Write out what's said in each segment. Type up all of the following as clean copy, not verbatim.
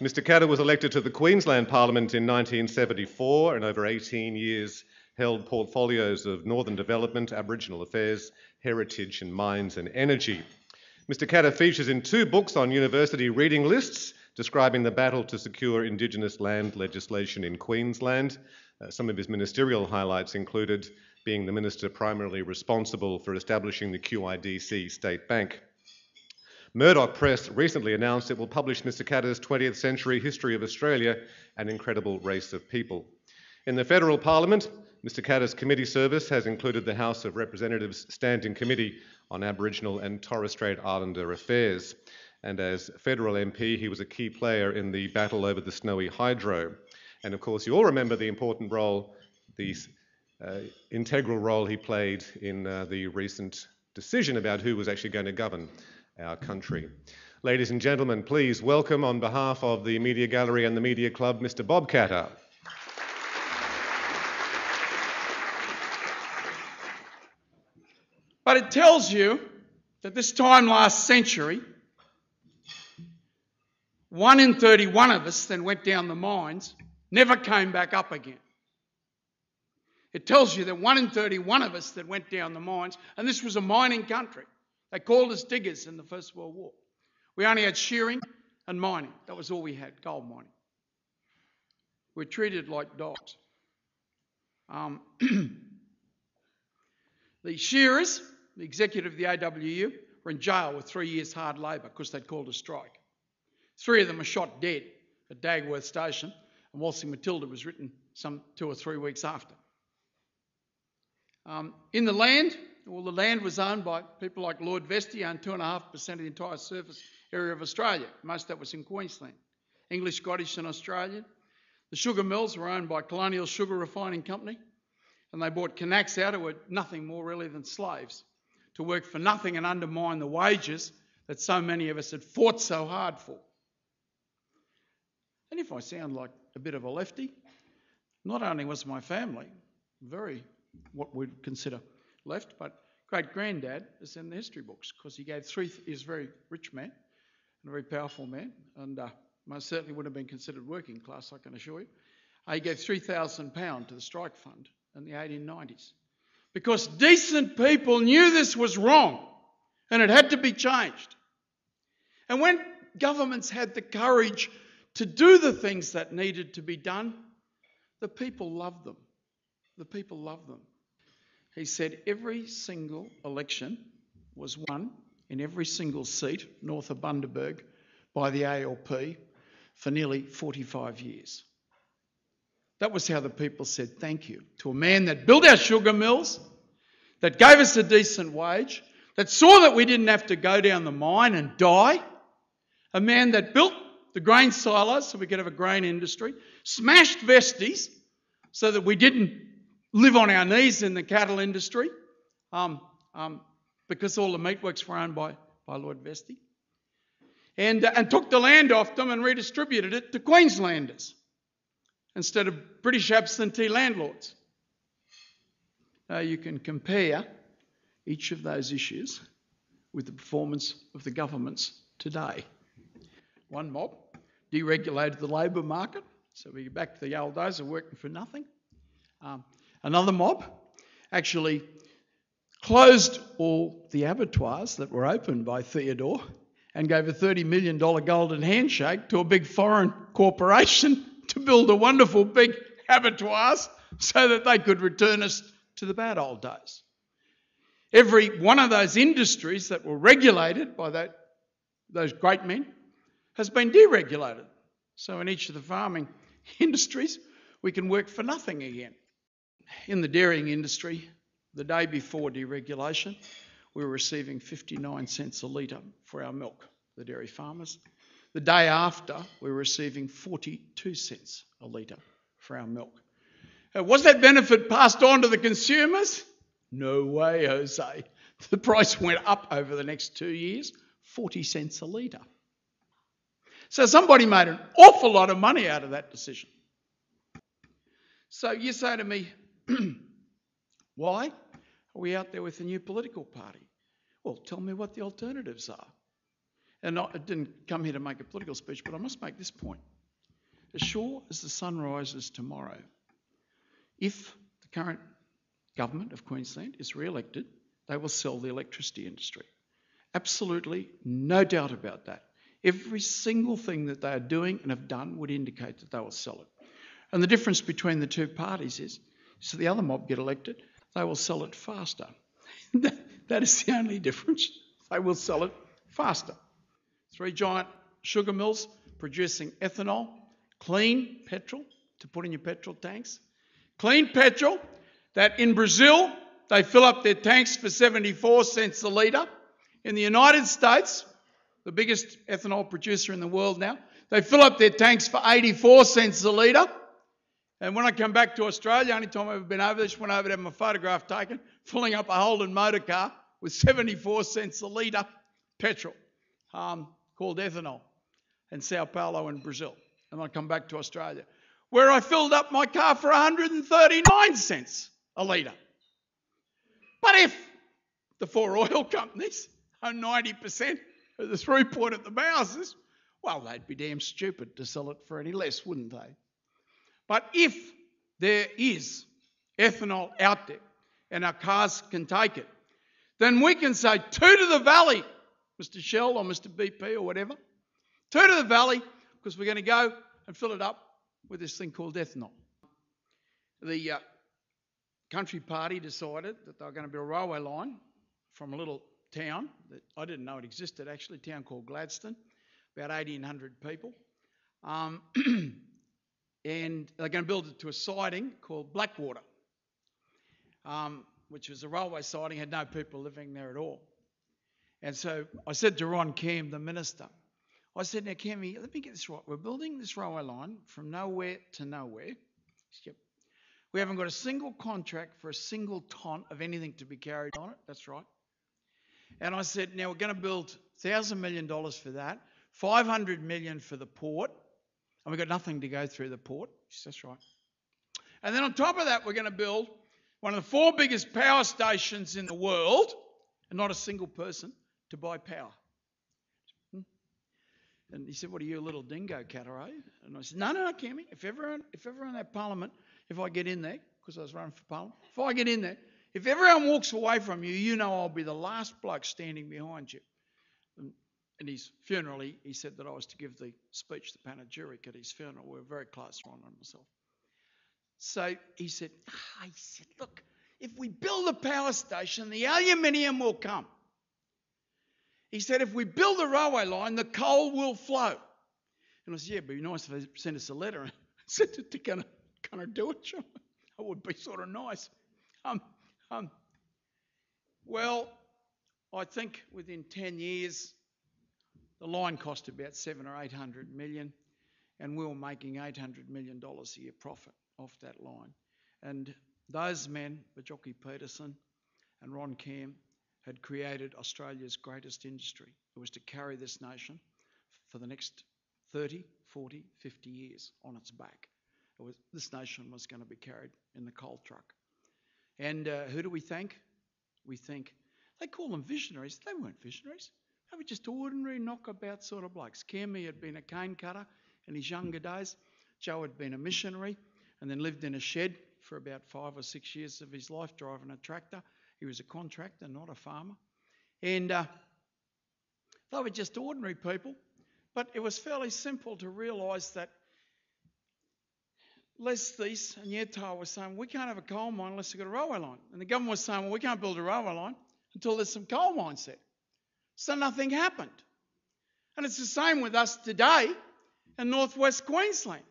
Mr Katter was elected to the Queensland Parliament in 1974 and over 18 years held portfolios of Northern Development, Aboriginal Affairs, Heritage and Mines and Energy. Mr Katter features in 2 books on university reading lists describing the battle to secure Indigenous land legislation in Queensland. Some of his ministerial highlights included being the minister primarily responsible for establishing the QIDC State Bank. Murdoch Press recently announced it will publish Mr Katter's 20th Century History of Australia, An Incredible Race of People. In the Federal Parliament, Mr Katter's committee service has included the House of Representatives Standing Committee on Aboriginal and Torres Strait Islander Affairs. And as federal MP, he was a key player in the battle over the Snowy Hydro. And of course, you all remember the important role, the integral role he played in the recent decision about who was actually going to govern our country. Ladies and gentlemen, please welcome on behalf of the Media Gallery and the Media Club, Mr Bob Katter. But it tells you that this time last century, 1 in 31 of us that went down the mines never came back up again. It tells you that 1 in 31 of us that went down the mines, and this was a mining country. They called us diggers in the First World War. We only had shearing and mining. That was all we had, gold mining. We're treated like dogs. The shearers, the executive of the AWU, were in jail with 3 years hard labour because they'd called a strike. 3 of them were shot dead at Dagworth Station, and Waltzing Matilda was written some 2 or 3 weeks after. In the land, well, the land was owned by people like Lord Vestey, owned 2.5% of the entire surface area of Australia. Most of that was in Queensland. English, Scottish and Australian. The sugar mills were owned by Colonial Sugar Refining Company, and they bought Kanaks out who were nothing more really than slaves to work for nothing and undermine the wages that so many of us had fought so hard for. And if I sound like a bit of a lefty, not only was my family very what we'd consider left, but great-granddad is in the history books because he gave he's a very rich man and a very powerful man, and most certainly would have been considered working class, I can assure you. He gave £3,000 to the strike fund in the 1890s because decent people knew this was wrong and it had to be changed. And when governments had the courage to do the things that needed to be done, the people loved them. The people loved them. He said every single election was won in every single seat north of Bundaberg by the ALP for nearly 45 years. That was how the people said thank you to a man that built our sugar mills, that gave us a decent wage, that saw that we didn't have to go down the mine and die, a man that built the grain silos so we could have a grain industry, smashed Vesties so that we didn't live on our knees in the cattle industry because all the meatworks were owned by Lord Vestey, and took the land off them and redistributed it to Queenslanders instead of British absentee landlords. Now you can compare each of those issues with the performance of the governments today. One mob deregulated the labour market, so we get back to the old days of working for nothing. Another mob actually closed all the abattoirs that were opened by Theodore and gave a $30 million golden handshake to a big foreign corporation to build a wonderful big abattoirs so that they could return us to the bad old days. Every one of those industries that were regulated by those great men has been deregulated. So in each of the farming industries, we can work for nothing again. In the dairying industry, the day before deregulation, we were receiving 59 cents a litre for our milk, the dairy farmers. The day after, we were receiving 42 cents a litre for our milk. Was that benefit passed on to the consumers? No way, Jose. The price went up over the next 2 years, 40 cents a litre. So somebody made an awful lot of money out of that decision. So you say to me, why are we out there with a new political party? Well, tell me what the alternatives are. And I didn't come here to make a political speech, but I must make this point. As sure as the sun rises tomorrow, if the current government of Queensland is re-elected, they will sell the electricity industry. Absolutely no doubt about that. Every single thing that they are doing and have done would indicate that they will sell it. And the difference between the two parties is, so the other mob get elected, they will sell it faster. That is the only difference. They will sell it faster. 3 giant sugar mills producing ethanol, clean petrol to put in your petrol tanks. Clean petrol that in Brazil, they fill up their tanks for 74 cents a litre. In the United States, the biggest ethanol producer in the world now, they fill up their tanks for 84 cents a litre. And when I come back to Australia, only time I've ever been over there, just went over to have my photograph taken, filling up a Holden motor car with 74 cents a litre petrol called ethanol in Sao Paulo in Brazil. And I come back to Australia, where I filled up my car for 139 cents a litre. But if the 4 oil companies own 90% of the throughput at the houses, well, they'd be damn stupid to sell it for any less, wouldn't they? But if there is ethanol out there and our cars can take it, then we can say, to the valley, Mr. Shell or Mr. BP or whatever, to the valley, because we're going to go and fill it up with this thing called ethanol. The Country Party decided that they were going to build a railway line from a little town that I didn't know it existed, actually, a town called Gladstone, about 1,800 people. And they're going to build it to a siding called Blackwater, which was a railway siding, had no people living there at all. And so I said to Ron Cam, the minister, I said, now Cammy, let me get this right. We're building this railway line from nowhere to nowhere. Yep. We haven't got a single contract for a single tonne of anything to be carried on it. That's right. And I said, now we're going to build $1,000 million for that, $500 million for the port, and we've got nothing to go through the port. That's right. And then on top of that, we're going to build one of the 4 biggest power stations in the world, and not a single person to buy power. And he said, what are you, a little dingo catter, are you? And I said, no, Cammy, if everyone in that parliament, if I get in there, because I was running for parliament, if I get in there, if everyone walks away from you, you know I'll be the last bloke standing behind you. And his funeral, he said that I was to give the speech, the panegyric at his funeral. We were very close, Ron and myself. So he said, look, if we build a power station, the aluminium will come. He said, if we build a railway line, the coal will flow. And I said, yeah, it'd be nice if they sent us a letter and said that they're going to do it. That would be sort of nice. Well, I think within 10 years, the line cost about $700 or $800 million, and we were making $800 million a year profit off that line. And those men, Bajocki Peterson and Ron Cam, had created Australia's greatest industry. It was to carry this nation for the next 30, 40, 50 years on its back. This nation was going to be carried in the coal truck. And who do we thank? We think, they call them visionaries. They weren't visionaries. They were just ordinary knockabout sort of blokes. Cammy had been a cane cutter in his younger days. Joe had been a missionary and then lived in a shed for about 5 or 6 years of his life driving a tractor. He was a contractor, not a farmer. And they were just ordinary people. But it was fairly simple to realise that Les Thies and Yettar were saying, we can't have a coal mine unless we've got a railway line. And the government was saying, well, we can't build a railway line until there's some coal mines there. So nothing happened. And it's the same with us today in northwest Queensland.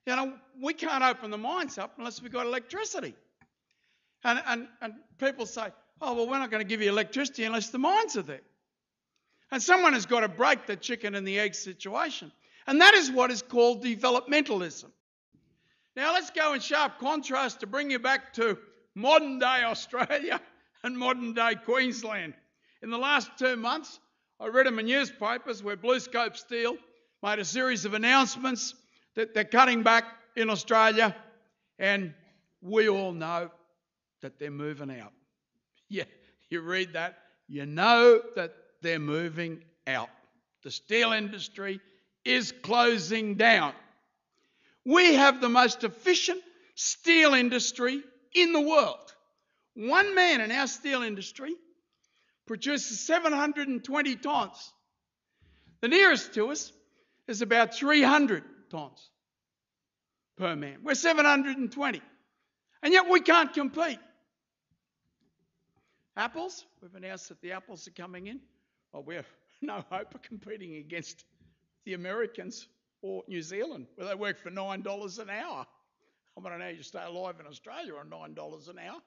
You know, we can't open the mines up unless we've got electricity. And people say, oh, well, we're not going to give you electricity unless the mines are there. And someone has got to break the chicken and the egg situation. And that is what is called developmentalism. Now let's go in sharp contrast to bring you back to modern day Australia and modern day Queensland. In the last 2 months, I read in my newspapers where BlueScope Steel made a series of announcements that they're cutting back in Australia, and we all know that they're moving out. Yeah, you read that, you know that they're moving out. The steel industry is closing down. We have the most efficient steel industry in the world. One man in our steel industry produces 720 tonnes. The nearest to us is about 300 tonnes per man. We're 720. And yet we can't compete. Apples, we've announced that the apples are coming in. Well, we have no hope of competing against the Americans or New Zealand, where they work for $9 an hour. I don't know how you stay alive in Australia on $9 an hour.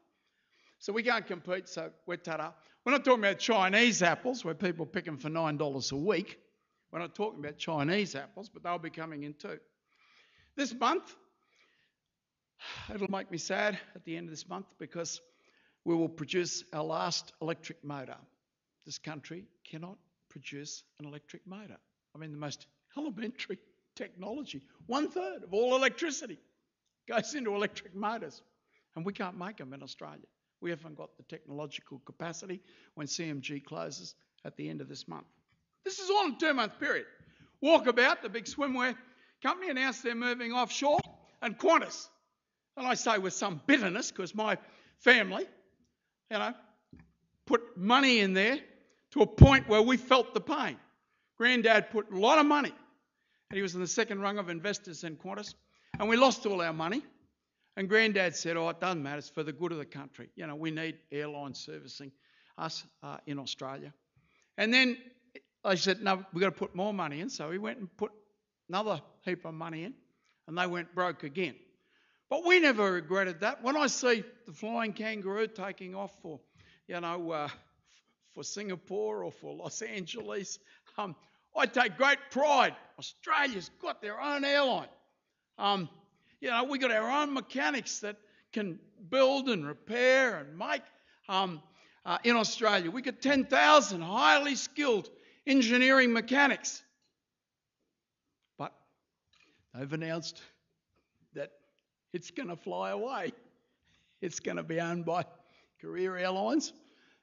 So we can't compete, so we're ta-da. We're not talking about Chinese apples, where people pick them for $9 a week. We're not talking about Chinese apples, but they'll be coming in too. This month, it'll make me sad at the end of this month, because we will produce our last electric motor. This country cannot produce an electric motor. I mean, the most elementary technology. 1/3 of all electricity goes into electric motors, and we can't make them in Australia. We haven't got the technological capacity when CMG closes at the end of this month. This is all in a 2-month period. Walkabout, the big swimwear company, announced they're moving offshore, and Qantas. And I say with some bitterness, because my family, put money in there to a point where we felt the pain. Granddad put a lot of money, and he was in the second rung of investors in Qantas, and we lost all our money. And Granddad said, oh, it doesn't matter, it's for the good of the country. We need airlines servicing us in Australia. And then I said, no, we've got to put more money in. So he went and put another heap of money in, and they went broke again. But we never regretted that. When I see the Flying Kangaroo taking off for Singapore or for Los Angeles, I take great pride. Australia's got their own airline. We got our own mechanics that can build and repair and make in Australia. We got 10,000 highly skilled engineering mechanics. But they've announced that it's going to fly away. It's going to be owned by Korea Airlines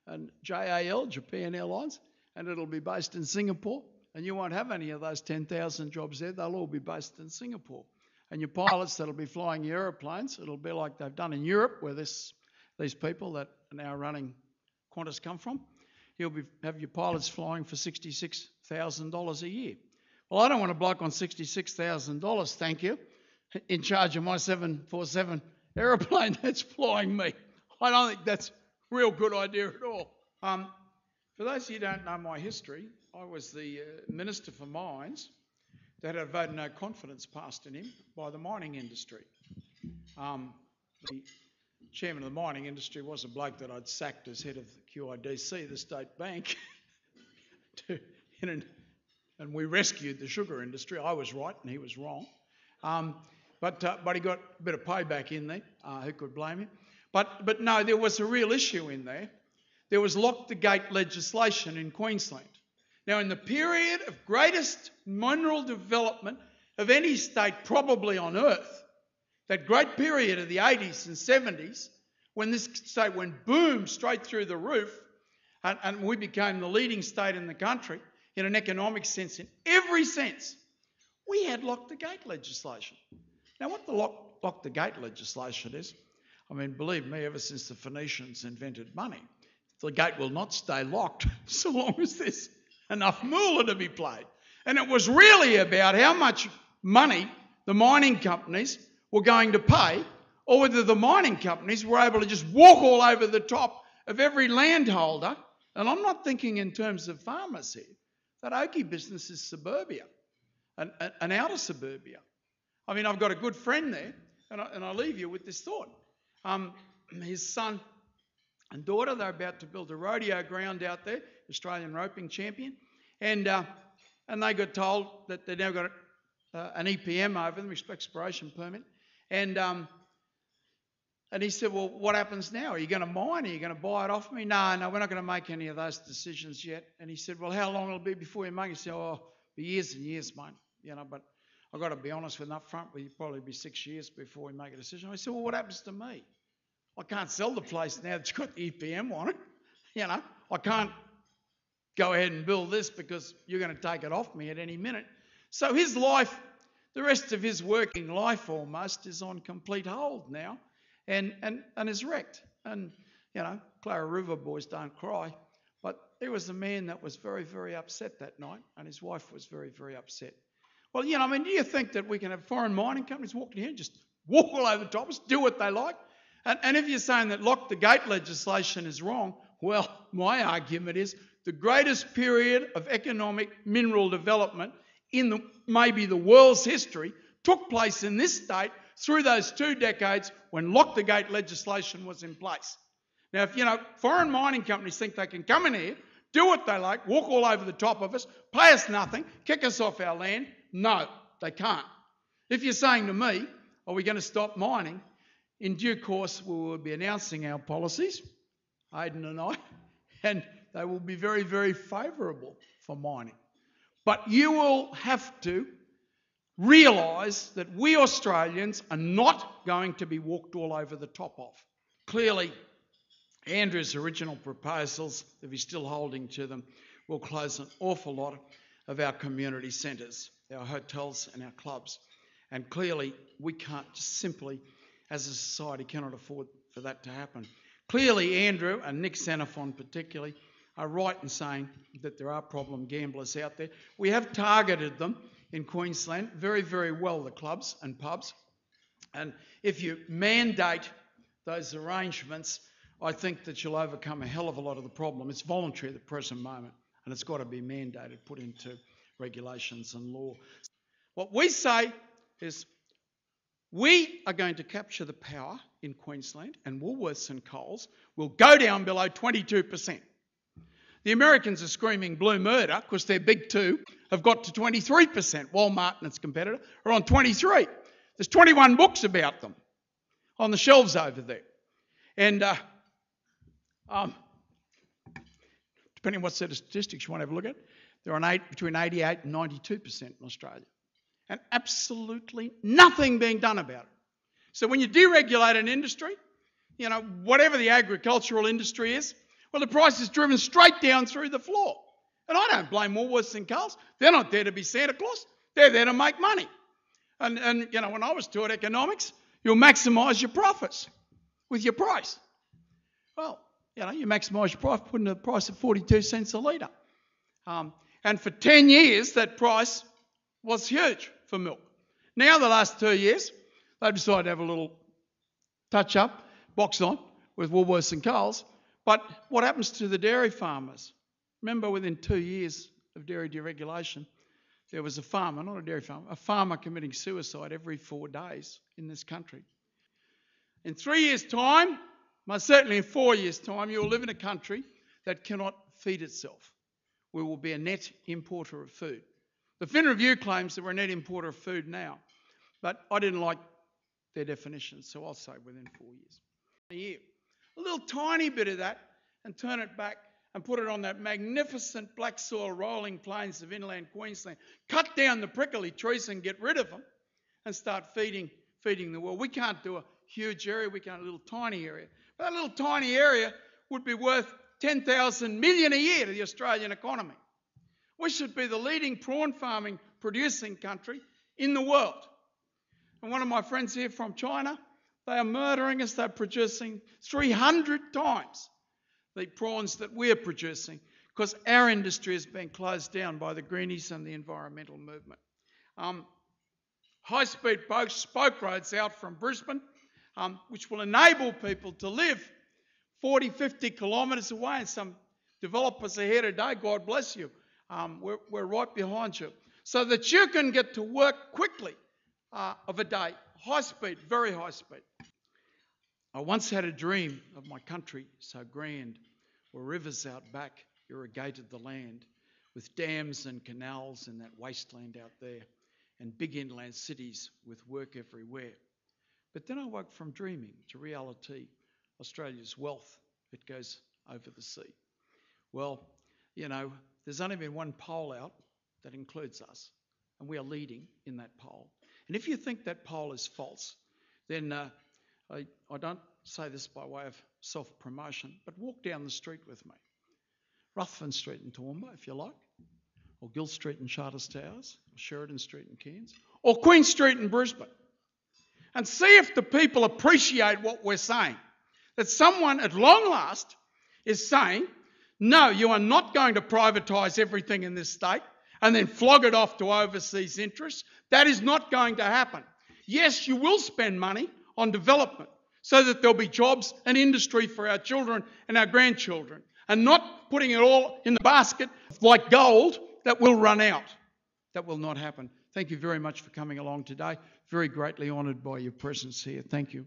and JAL, Japan Airlines, and it'll be based in Singapore. And you won't have any of those 10,000 jobs there. They'll all be based in Singapore. And your pilots that'll be flying your aeroplanes, it'll be like they've done in Europe, where these people that are now running Qantas come from. You'll have your pilots flying for $66,000 a year. Well, I don't want a bloke on $66,000, thank you, in charge of my 747 aeroplane that's flying me. I don't think that's a real good idea at all. For those of you who don't know my history, I was the Minister for Mines that had a vote of no confidence passed in him by the mining industry. The chairman of the mining industry was a bloke that I'd sacked as head of the QIDC, the state bank, and we rescued the sugar industry. I was right and he was wrong. But he got a bit of payback in there. Who could blame him? But no, there was a real issue in there. There was lock the gate legislation in Queensland. Now, in the period of greatest mineral development of any state probably on earth, that great period of the 80s and 70s, when this state went boom straight through the roof, and we became the leading state in the country in an economic sense, in every sense, we had lock the gate legislation. Now, what the lock the gate legislation is, I mean, believe me, ever since the Phoenicians invented money, the gate will not stay locked so long as there's enough moolah to be played. And it was really about how much money the mining companies were going to pay, or whether the mining companies were able to just walk all over the top of every landholder. And I'm not thinking in terms of farmers here. That Oakey business is suburbia and outer suburbia. I mean, I've got a good friend there, and I leave you with this thought. His son and daughter, they're about to build a rodeo ground out there, Australian roping champion, and they got told that they've now got an EPM over them, exploration permit, and he said, well, what happens now? Are you going to mine? Are you going to buy it off me? No, we're not going to make any of those decisions yet. And he said, well, how long will it be before you make it? He said, oh, it'll be years and years, mate. But I've got to be honest with you up front, it'll probably be 6 years before we make a decision. I said, well, what happens to me? I can't sell the place now that you've got the EPM on it. I can't go ahead and build this because you're going to take it off me at any minute. So his life, the rest of his working life almost, is on complete hold now and is wrecked. And, you know, Clara River boys don't cry, but he was a man that was very, very upset that night, and his wife was very, very upset. Well, you know, I mean, do you think that we can have foreign mining companies walking here and just walk all over the top of us, do what they like? And if you're saying that lock the gate legislation is wrong, well, my argument is the greatest period of economic mineral development in maybe the world's history took place in this state through those 2 decades when lock the gate legislation was in place. Now, if, you know, foreign mining companies think they can come in here, do what they like, walk all over the top of us, pay us nothing, kick us off our land, no, they can't. If you're saying to me, are we going to stop mining? In due course, we will be announcing our policies, Aidan and I, and they will be very, very favourable for mining. But you will have to realise that we Australians are not going to be walked all over the top of. Clearly, Andrew's original proposals, if he's still holding to them, will close an awful lot of our community centres, our hotels and our clubs. And clearly, we can't just simply, as a society, cannot afford for that to happen. Clearly, Andrew and Nick Xenophon particularly are right in saying that there are problem gamblers out there. We have targeted them in Queensland very, very well, the clubs and pubs. And if you mandate those arrangements, I think that you'll overcome a hell of a lot of the problem. It's voluntary at the present moment, and it's got to be mandated, put into regulations and law. What we say is we are going to capture the power in Queensland, and Woolworths and Coles will go down below 22%. The Americans are screaming blue murder because their big two have got to 23%. Walmart and its competitor are on 23%. There's 21 books about them on the shelves over there. And depending on what set of statistics you want to have a look at, they're on between 88 and 92% in Australia. And absolutely nothing being done about it. So when you deregulate an industry, you know, whatever the agricultural industry is, well, the price is driven straight down through the floor. And I don't blame Woolworths and Coles. They're not there to be Santa Claus. They're there to make money. And you know, when I was taught economics, you'll maximise your profits with your price. Well, you know, you maximise your profit, putting the price at 42 cents a litre. And for 10 years, that price was huge for milk. Now, the last 2 years, they've decided to have a little touch-up, box on, with Woolworths and Coles. But what happens to the dairy farmers? Remember, within 2 years of dairy deregulation, there was a farmer, not a dairy farmer, a farmer committing suicide every 4 days in this country. In 3 years' time, most certainly in 4 years' time, you will live in a country that cannot feed itself. We will be a net importer of food. The Fin Review claims that we're a net importer of food now, but I didn't like their definition, so I'll say within 4 years. A year. A little tiny bit of that and turn it back and put it on that magnificent black soil rolling plains of inland Queensland. Cut down the prickly trees and get rid of them and start feeding the world. We can't do a huge area, we can't do a little tiny area. But that little tiny area would be worth 10,000 million a year to the Australian economy. We should be the leading prawn farming producing country in the world. And one of my friends here from China, they are murdering us. They're producing 300 times the prawns that we're producing because our industry has been closed down by the greenies and the environmental movement. High-speed spoke roads out from Brisbane, which will enable people to live 40, 50 kilometres away, and some developers are here today, God bless you. We're right behind you. So that you can get to work quickly of a day. High speed, very high speed. I once had a dream of my country so grand, where rivers out back irrigated the land, with dams and canals in that wasteland out there, and big inland cities with work everywhere. But then I woke from dreaming to reality. Australia's wealth, it goes over the sea. Well, you know, there's only been one poll out that includes us, and we are leading in that poll. And if you think that poll is false, then I don't say this by way of self-promotion, but walk down the street with me. Ruthven Street in Toowoomba, if you like, or Gill Street in Charters Towers, or Sheridan Street in Cairns, or Queen Street in Brisbane, and see if the people appreciate what we're saying. That someone at long last is saying, no, you are not going to privatise everything in this state and then flog it off to overseas interests. That is not going to happen. Yes, you will spend money on development so that there'll be jobs and industry for our children and our grandchildren, and not putting it all in the basket like gold that will run out. That will not happen. Thank you very much for coming along today. Very greatly honoured by your presence here. Thank you.